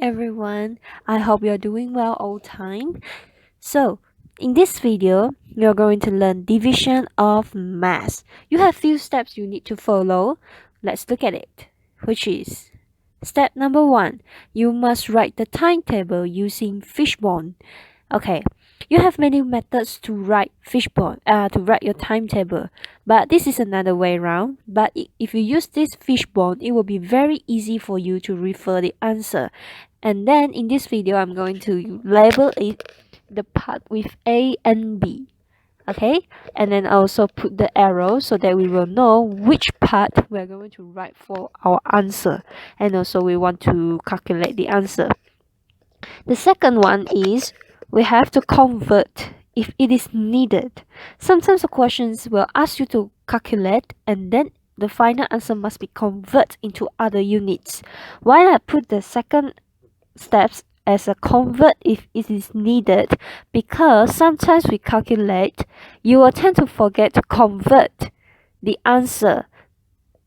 everyone, I hope you're doing well all time. So, in this video, you're going to learn division of mass. You have few steps you need to follow. Let's look at it, which is step number 1. You must write the timetable using Fishbone. Okay, you have many methods to write to write your timetable, but this is another way around. But if you use this Fishbone, it will be very easy for you to refer the answer. And then in this video, I'm going to label it the part with A and B. Okay, and then also put the arrow so that we will know which part we're going to write for our answer, and also we want to calculate the answer. The second one is we have to convert if it is needed. Sometimes the questions will ask you to calculate and then the final answer must be converted into other units. Why I put the second steps as a convert if it is needed? Because sometimes we calculate, you will tend to forget to convert the answer.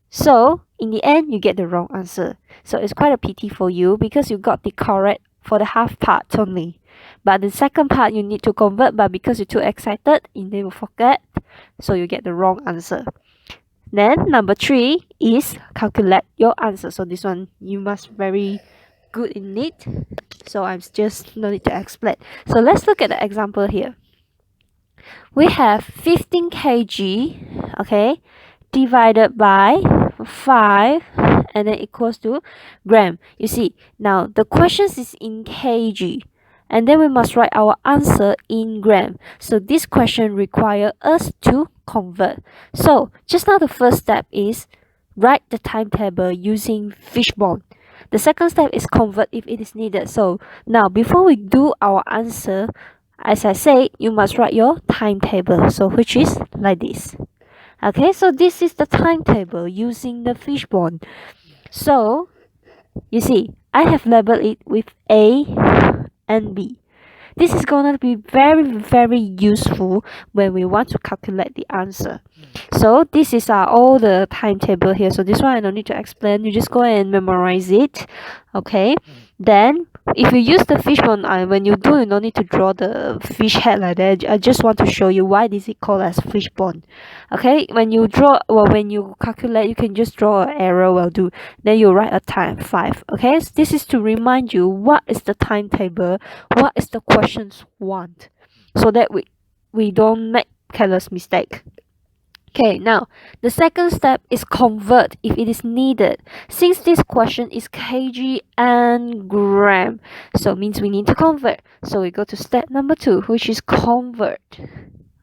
So in the end, you get the wrong answer. So it's quite a pity for you because you got the correct for the half part only. But the second part you need to convert, but because you're too excited, you will forget. So you get the wrong answer. Then number 3 is calculate your answer. So this one you must very good in it. So I'm just no need to explain. So let's look at the example here. We have 15 kg, okay, divided by 5 and then equals to gram. You see, now the question is in kg and then we must write our answer in gram. So this question requires us to convert. So just now the first step is write the timetable using Fishbone. The second step is convert if it is needed. So now before we do our answer, as I say, you must write your timetable. So which is like this. Okay, so this is the timetable using the Fishbone. So you see, I have labeled it with A and B. This is going to be very useful when we want to calculate the answer. So this is all the timetable here. So this one I don't need to explain. You just go and memorize it. Okay. Then if you use the Fishbone, when you do, you don't need to draw the fish head like that. I just want to show you why this is called as Fishbone. Okay. When you draw or when you calculate, you can just draw an arrow will do. Then you write a time 5. Okay. So this is to remind you what is the timetable, what is the questions want, so that we don't make careless mistake. Okay, now the second step is convert if it is needed. Since this question is kg and gram, so it means we need to convert. So we go to step number 2, which is convert.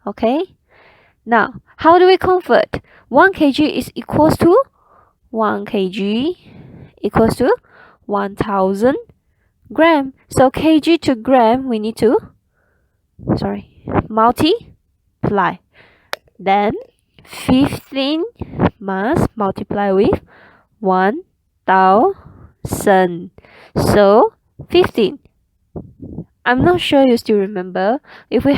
Okay, now how do we convert? 1 kg is equals to 1 kg equals to 1000 gram. So kg to gram we need to multiply. Then 15 must multiply with 1000. So 15. I'm not sure you still remember. If we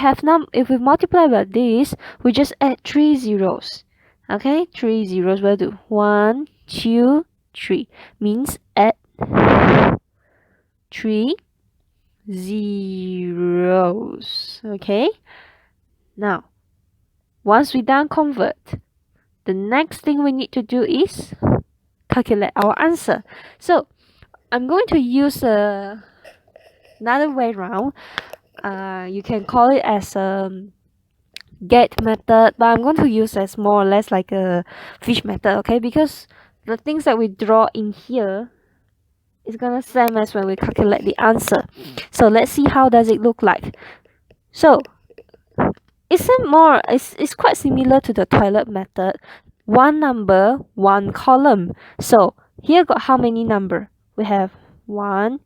multiply by this, we just add 3 zeros. Okay, 3 zeros will do. 1, 2, 3. Means add 3 zeros. Okay. Now once we done convert, the next thing we need to do is calculate our answer. So I'm going to use another way around. You can call it as a get method, but I'm going to use as more or less like a fish method, okay? Because the things that we draw in here is gonna same as when we calculate the answer. So let's see how does it look like. So it's quite similar to the toilet method. One number, one column. So here got how many number? We have 1,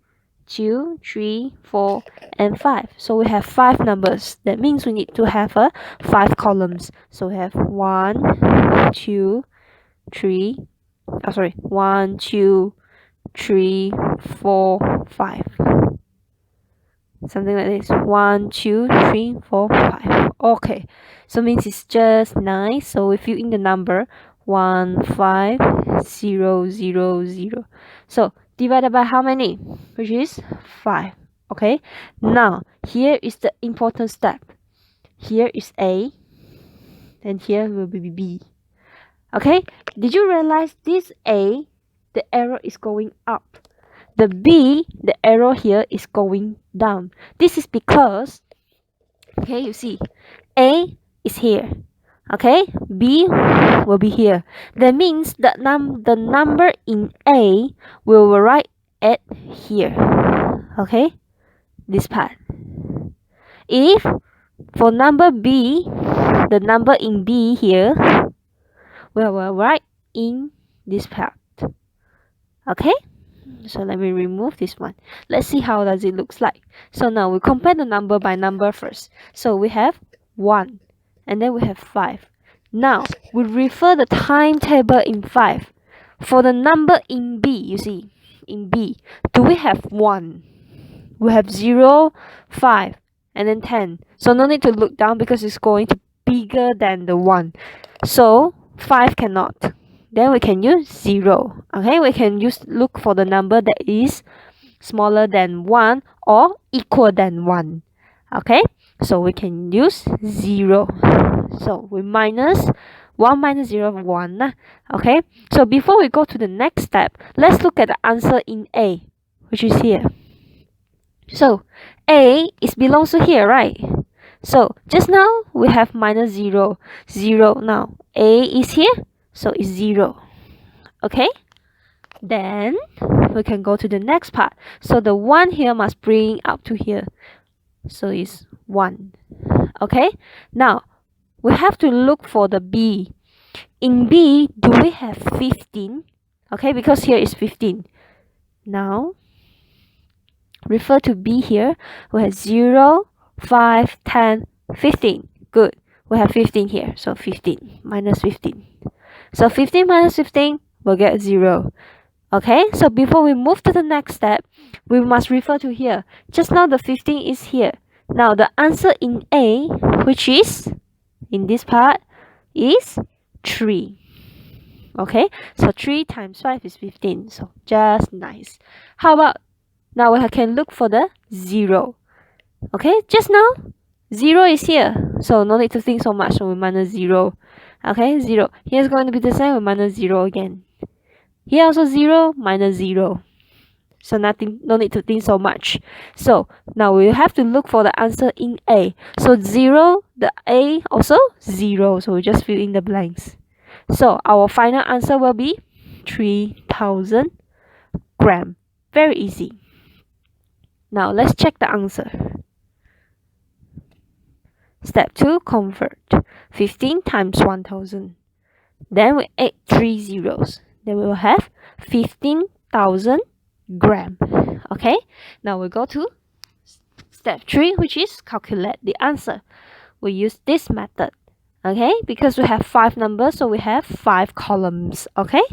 2, 3, 4, and 5. So we have 5 numbers. That means we need to have 5 columns. So we have 1, 2, 3. 1, 2, 3, 4, 5. Something like this. 1, 2, 3, 4, 5. Okay, so means it's just 9. So we fill in the number 1, 5, 0, 0, 0. So divided by how many? Which is 5. Okay, now here is the important step. Here is A, and here will be B. Okay, did you realize this A, the arrow is going up? The B, the arrow here is going down. This is because, okay, you see, A is here. Okay, B will be here. That means that the number in A will write at here. Okay, this part. If for number B, the number in B here will write in this part. Okay, so let me remove this one. Let's see how does it looks like. So now we compare the number by number first. So we have 1 and then we have 5. Now we refer the timetable in 5. For the number in B, you see, in B, do we have 1? We have 0, 5, and then 10. So no need to look down because it's going to be bigger than the 1. So 5 cannot. Then we can use 0. Okay, we can look for the number that is smaller than 1 or equal than 1. Okay, so we can use 0. So we minus 1 minus 0, 1. Okay, so before we go to the next step, let's look at the answer in A, which is here. So A is belongs to here, right? So just now we have minus 0, 0. Now A is here, so it's 0. Okay, then we can go to the next part. So the 1 here must bring up to here, so it's 1. Okay, now we have to look for the B. In B, do we have 15? Okay, because here is 15. Now refer to B here. We have 0, 5, 10, 15. Good. We have 15 here. So 15 minus 15. So 15 minus 15 will get 0. Okay, so before we move to the next step, we must refer to here. Just now the 15 is here. Now the answer in A, which is in this part, is 3. Okay, so 3 times 5 is 15. So just nice. How about now we can look for the 0. Okay, just now 0 is here, so no need to think so much. So we minus 0. Okay, 0. Here's going to be the same. We minus 0 again. Here also 0, minus 0. So nothing, no need to think so much. So now we have to look for the answer in A. So 0, the A also 0. So we just fill in the blanks. So our final answer will be 3,000 grams. Very easy. Now let's check the answer. Step 2, convert. 15 times 1,000. Then we add 3 zeros. Then we will have 15,000 grams. Okay, now we go to step 3, which is calculate the answer. We use this method. Okay, because we have 5 numbers, so we have 5 columns. Okay,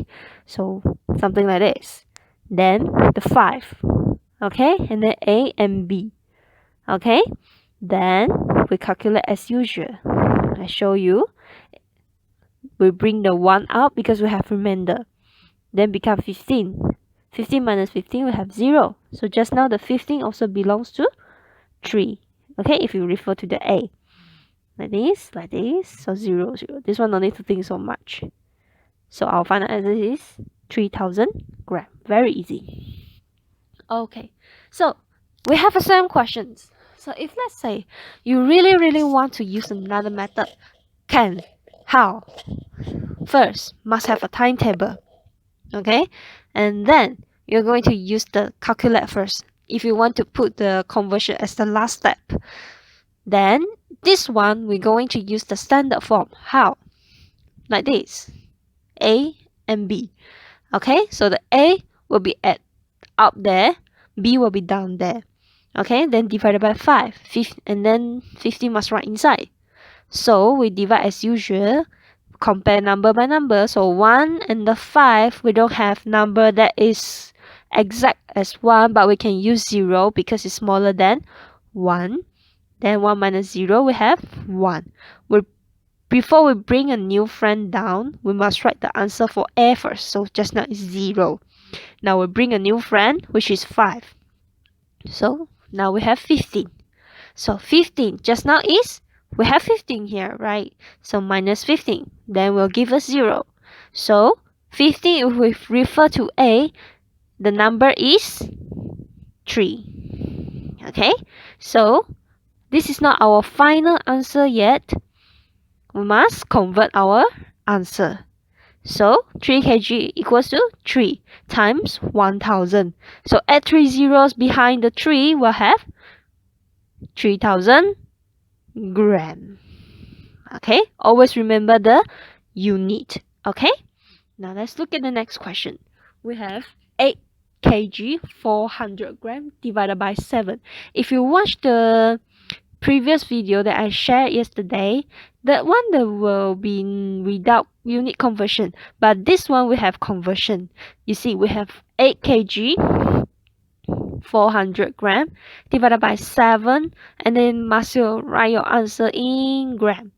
so something like this. Then the 5. Okay, and then A and B. Okay, then we calculate as usual. I show you. We bring the 1 out because we have remainder. Then become 15. 15 minus 15 we have 0. So just now the 15 also belongs to 3. Okay, if you refer to the A. Like this. So 0, 0. This one no need to think so much. So our final answer is 3,000 grams. Very easy. Okay, so we have some questions. So if let's say you really want to use another method, can. How? First, must have a timetable. Okay, and then you're going to use the calculate first. If you want to put the conversion as the last step, then this one we're going to use the standard form. How? Like this, A and B. Okay, so the A will be up there, B will be down there. Okay, then divided by 5, and then 50 must write inside. So we divide as usual, compare number by number. So 1 and the 5, we don't have number that is exact as 1, but we can use 0 because it's smaller than 1. Then 1 minus 0, we have 1. Before we bring a new friend down, we must write the answer for A first. So just now is 0. Now we bring a new friend, which is 5. So now we have 15. So 15 just now is, we have 15 here, right? So minus 15, then will give us 0. So 15, if we refer to A, the number is 3. Okay, so this is not our final answer yet. We must convert our answer. So 3 kg equals to 3 times 1000. So add 3 zeros behind the 3, we'll have 3000 gram. Okay, always remember the unit. Okay, now let's look at the next question. We have 8 kg 400 gram divided by 7. If you watch the previous video that I shared yesterday, that one there will be without unit conversion, but this one we have conversion. You see, we have 8 kg 400 gram divided by 7, and then must you write your answer in gram.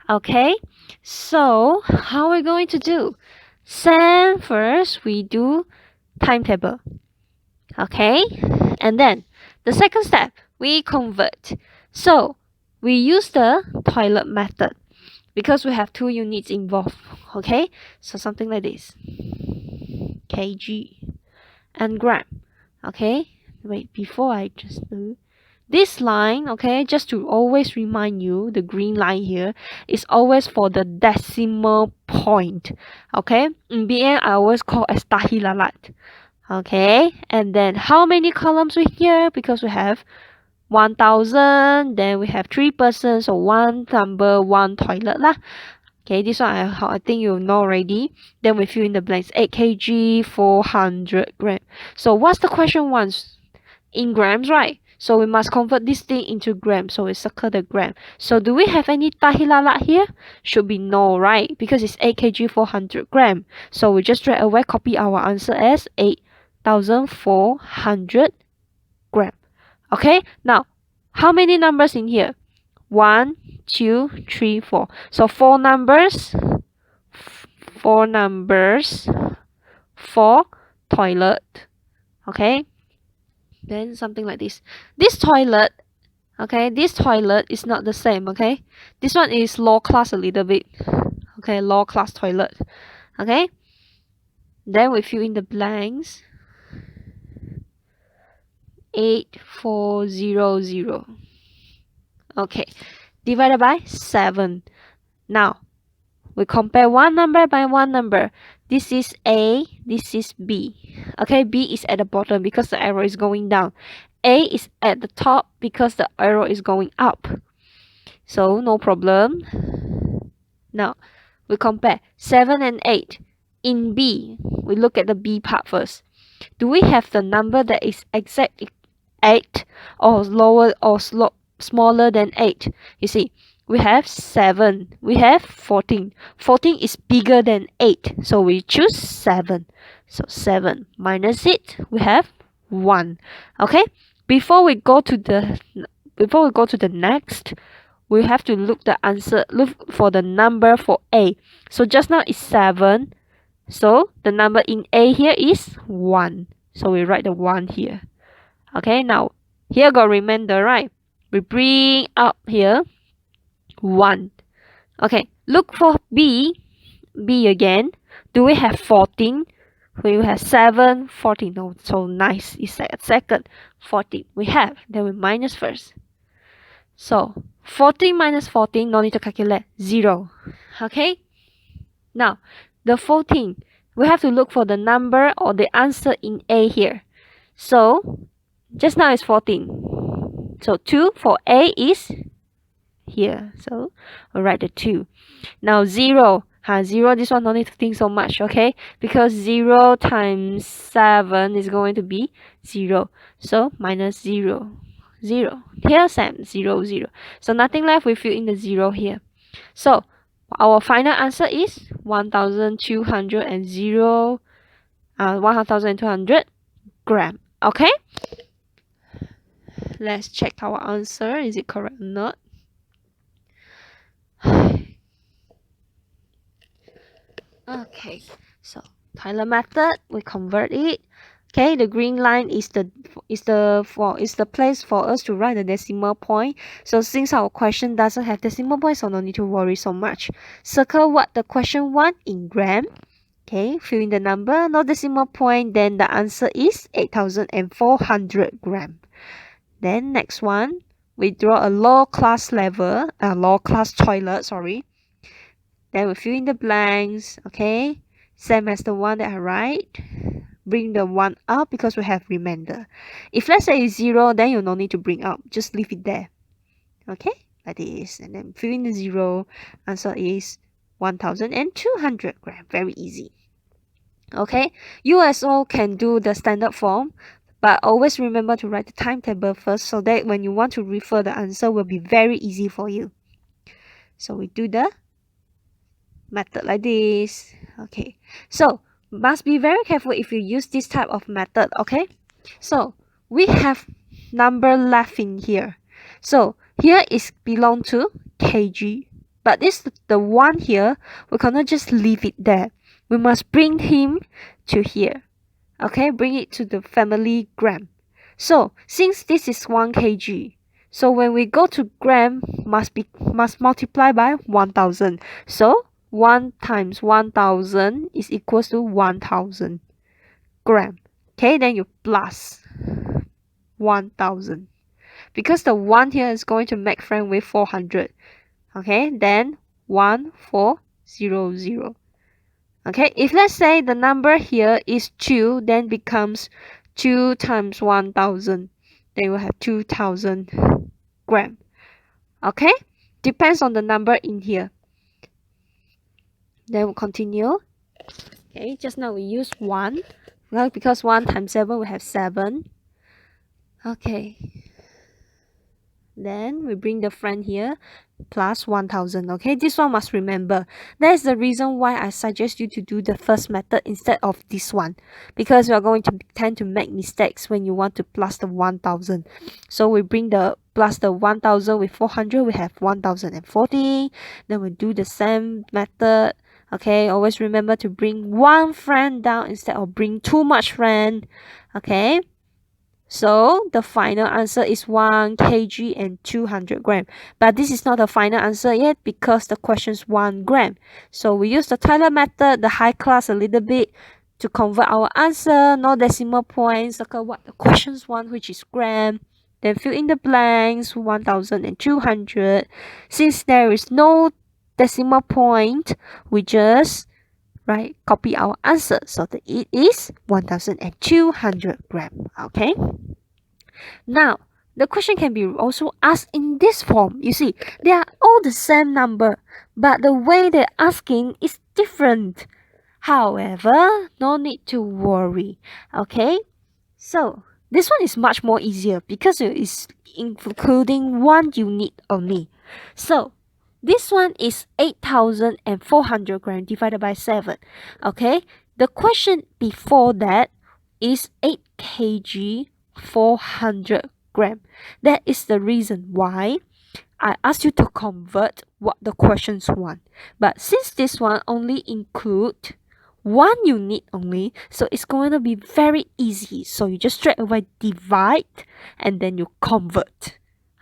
Okay, so how are we going to do? Same first, we do timetable. Okay, and then the second step, we convert. So we use the toilet method because we have 2 units involved. Okay, so something like this, kg and gram. Okay, wait, before I just do this line, okay, just to always remind you, the green line here is always for the decimal point. Okay, in BN I always call as tahilalat. Okay, and then how many columns we here? Because we have 1000, then we have 3 persons, so 1 number, 1 toilet lah. Okay, this one I think you know already. Then we fill in the blanks. 8 kg 400 gram. So what's the question wants? In grams, right? So we must convert this thing into grams. So we circle the gram. So do we have any tahilalat here? Should be no, right? Because it's 8 kg 400 gram. So we just straight away copy our answer as 8,400 gram. Okay, now how many numbers in here? 1, 2, 3, 4. So 4 numbers, 4 numbers, 4 toilet. Okay, then something like this. This toilet, okay, this toilet is not the same. Okay, this one is low class a little bit. Okay, low class toilet. Okay, then we fill in the blanks. 8400. Okay, divided by 7. Now we compare one number by one number. This is A, this is B. Okay, B is at the bottom because the arrow is going down. A is at the top because the arrow is going up. So no problem. Now we compare 7 and 8. In B, we look at the B part first. Do we have the number that is exactly 8 or lower or smaller than 8? You see, we have 7, we have 14. 14 is bigger than 8, so we choose 7. So 7 minus it, we have 1. Okay, before we go to the next, we have to look for the number for A. So just now is 7, so the number in A here is 1. So we write the 1 here. Okay, now here got remainder, right? We bring up here 1. Okay, look for B. B again. Do we have 14? We have 7, 14. No, so nice. It's at second. 14. We have. Then we minus first. So 14 minus 14, no need to calculate. 0. Okay? Now, the 14. We have to look for the number or the answer in A here. So just now is 14. So 2 for A is here. So we'll write the 2. Now 0. 0, this one no need to think so much, okay? Because 0 times 7 is going to be 0. So minus 0. 0. Here same. 0, 0. So nothing left, we fill in the 0 here. So our final answer is 1,200 gram. Okay? Let's check our answer. Is it correct or not? Okay, so Tyler method, we convert it. Okay, the green line is the place for us to write the decimal point. So since our question doesn't have decimal point, so no need to worry so much. Circle what the question want in gram. Okay, fill in the number, no decimal point, then the answer is 8,400 gram. Then next one, we draw a low class toilet, sorry. Then we fill in the blanks, okay? Same as the one that I write. Bring the 1 up because we have remainder. If let's say it's 0, then you no need to bring up. Just leave it there. Okay? Like this. And then fill in the 0. Answer is 1,200 gram. Very easy. Okay? USO can do the standard form, but always remember to write the timetable first so that when you want to refer the answer will be very easy for you. So we do the method like this. Okay, so must be very careful if you use this type of method. Okay, so we have number left in here. So here is belong to kg, but this the one here, we cannot just leave it there. We must bring him to here. Okay, bring it to the family gram. So since this is 1 kg, so when we go to gram, must multiply by 1000. So 1 times 1000 is equals to 1000 gram. Okay, then you plus 1000. Because the 1 here is going to make friend with 400. Okay, then 1400. Okay, if let's say the number here is 2, then becomes 2 times 1000. Then you will have 2000 gram. Okay, depends on the number in here. Then we'll continue. Okay, just now we use 1. Well, because 1 times 7, we have 7. Okay. Then we bring the friend here, plus 1000. Okay, this one must remember. That is the reason why I suggest you to do the first method instead of this one. Because you are going to tend to make mistakes when you want to plus the 1000. So we bring the plus the 1000 with 400, we have 1040. Then we do the same method. Okay, always remember to bring one friend down instead of bring too much friend. Okay, so the final answer is 1 kg and 200 gram. But this is not the final answer yet because the question is 1 gram. So we use the Tyler method, the high class a little bit to convert our answer. No decimal points. Circle what the questions want, which is gram. Then fill in the blanks, 1200. Since there is no decimal point, we just copy our answer so that it is 1200 gram. Okay, now the question can be also asked in this form. You see, they are all the same number, but the way they're asking is different. However, no need to worry. Okay, so this one is much more easier because it is including one unit only. So this one is 8,400 gram divided by 7. Okay, the question before that is 8 kg 400 gram. That is the reason why I asked you to convert what the questions want. But since this one only include one unit only, so it's going to be very easy. So you just straight away divide and then you convert.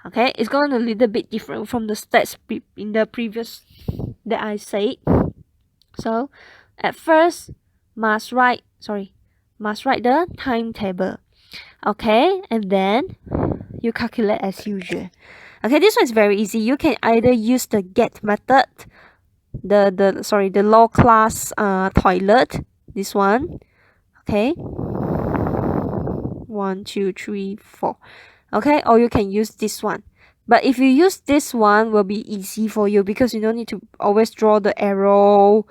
Okay, it's going a little bit different from the steps in the previous that I said. So at first must write the timetable. Okay, and then you calculate as usual. Okay, this one is very easy. You can either use the get method, the low class toilet, this one. Okay, 1 2 3 4. Okay, or you can use this one. But if you use this one, will be easy for you because you don't need to always draw the arrow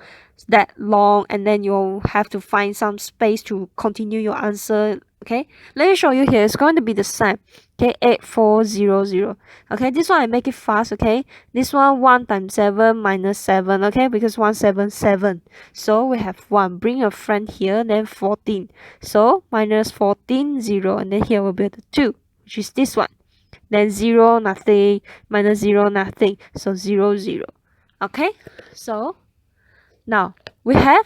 that long and then you'll have to find some space to continue your answer. Okay, let me show you here. It's going to be the same. Okay, 8400. Okay, this one I make it fast. Okay, this one 1 times 7 minus 7. Okay, because 177. So we have 1. Bring a friend here, then 14. So minus 14, 0, and then here will be the 2, which is this one. Then 0, nothing, minus 0, nothing. So 0, 0. Okay, so now we have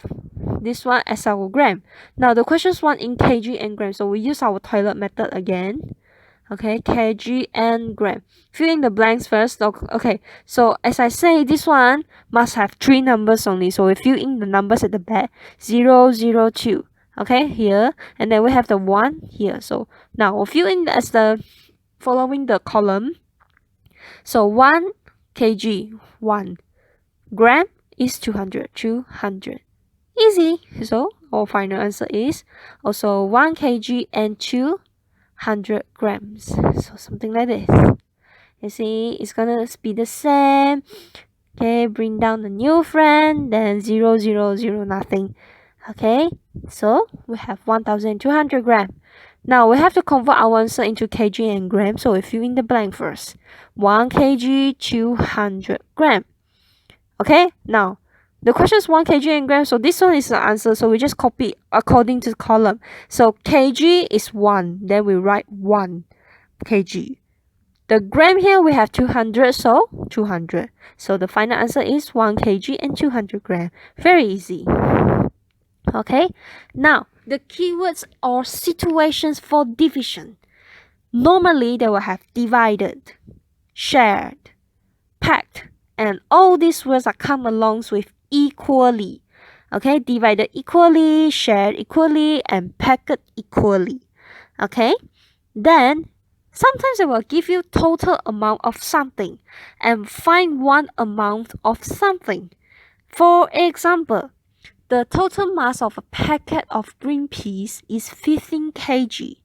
this one as our gram. Now the questions one in kg and gram, so we use our toilet method again. Okay, kg and gram. Fill in the blanks first. Okay, so as I say, this one must have 3 numbers only. So we fill in the numbers at the back. 0, 0, 2. Okay, here. And then we have the 1 here. So now we'll fill in as the following the column. So 1 kg, 1 gram is 200, 200. Easy. So our final answer is also 1 kg and 200 grams. So something like this. You see, it's gonna be the same. Okay, bring down the new friend, then 0, 0, 0, nothing. Okay, so we have 1,200 grams. Now we have to convert our answer into kg and gram, so we fill in the blank first. 1 kg, 200 grams. Okay, now the question is 1 kg and gram, so this one is the answer, so we just copy according to the column. So kg is 1, then we write 1 kg. The gram here we have 200, so 200. So the final answer is 1 kg and 200 grams. Very easy. Okay, now the keywords or situations for division. Normally they will have divided, shared, packed, and all these words are come along with equally. Okay, divided equally, shared equally, and packed equally. Okay, then sometimes it will give you total amount of something and find one amount of something. For example, the total mass of a packet of green peas is 15 kg.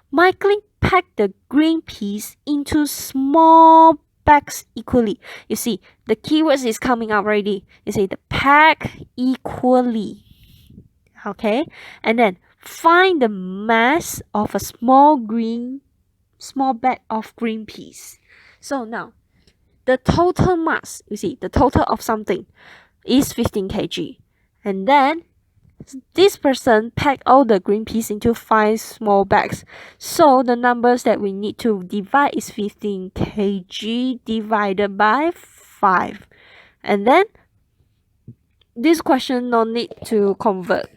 Michael packed the green peas into small bags equally. You see, the keywords is coming out already. You see, the pack equally. Okay, and then find the mass of a small bag of green peas. So now, the total mass, you see, the total of something is 15 kg. And then this person packed all the green peas into 5 small bags. So the numbers that we need to divide is 15 kg divided by 5. And then this question no need to convert.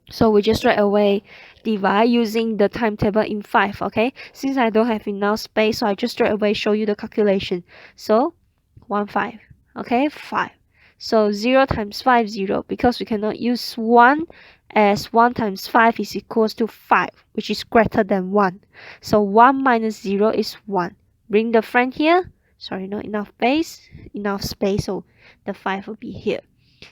So we just straight away divide using the timetable in 5, okay? Since I don't have enough space, so I just straight away show you the calculation. So 1, 5, okay, 5. So 0 times 5, 0, because we cannot use 1 as 1 times 5 is equals to 5, which is greater than 1. So 1 minus 0 is 1. Bring the friend here. Sorry, not enough space, so the 5 will be here.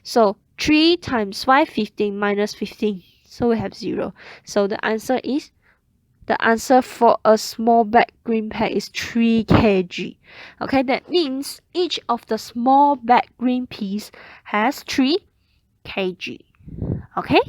So 3 times 5, 15 minus 15. So we have 0. So the answer for a small bag green pack is 3 kg. Okay, that means each of the small bag green peas has 3 kg. Okay.